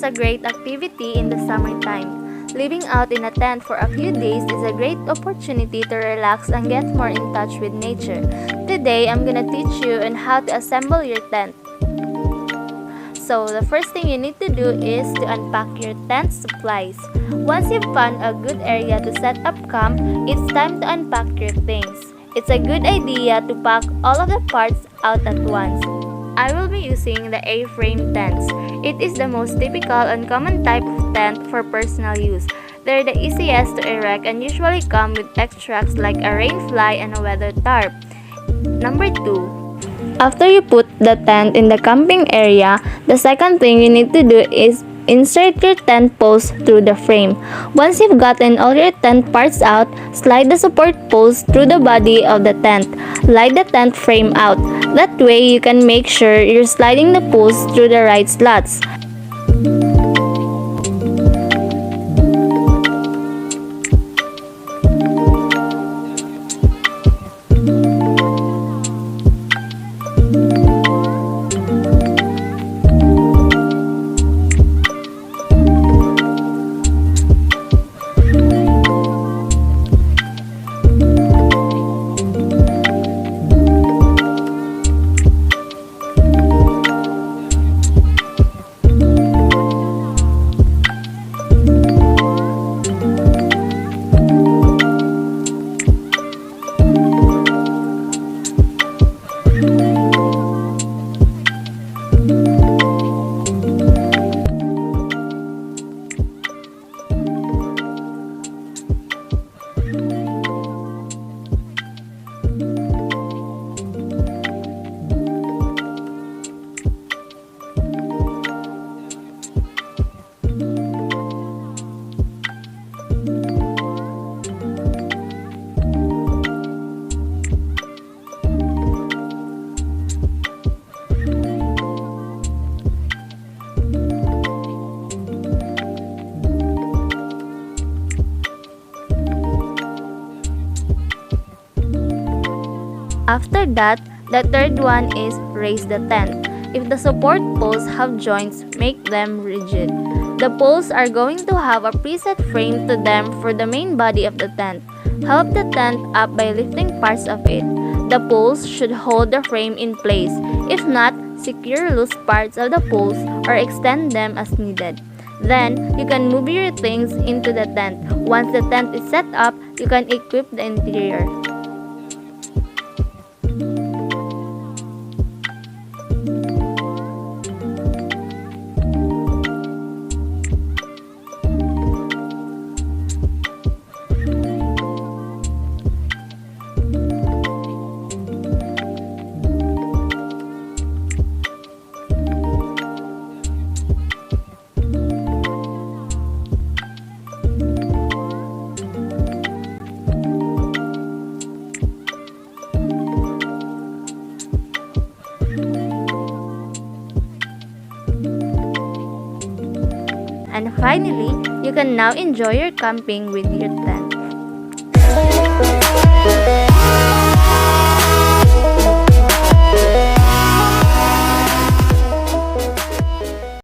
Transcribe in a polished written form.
a great activity in the summertime. Living out in a tent for a few days is a great opportunity to relax and get more in touch with nature. Today, I'm gonna teach you on how to assemble your tent. So, the first thing you need to do is to unpack your tent supplies. Once you've found a good area to set up camp, it's time to unpack your things. It's a good idea to pack all of the parts out at once. I will be using the A-frame tents. It is the most typical and common type of tent for personal use. They're the easiest to erect and usually come with extras like a rain fly and a weather tarp. Number 2. After you put the tent in the camping area, the second thing you need to do is insert your tent poles through the frame. Once you've gotten all your tent parts out, slide the support poles through the body of the tent. Slide the tent frame out. That way you can make sure you're sliding the poles through the right slots. After that, the third one is raise the tent. If the support poles have joints, make them rigid. The poles are going to have a preset frame to them for the main body of the tent. Help the tent up by lifting parts of it. The poles should hold the frame in place. If not, secure loose parts of the poles or extend them as needed. Then, you can move your things into the tent. Once the tent is set up, you can equip the interior. And finally, you can now enjoy your camping with your tent.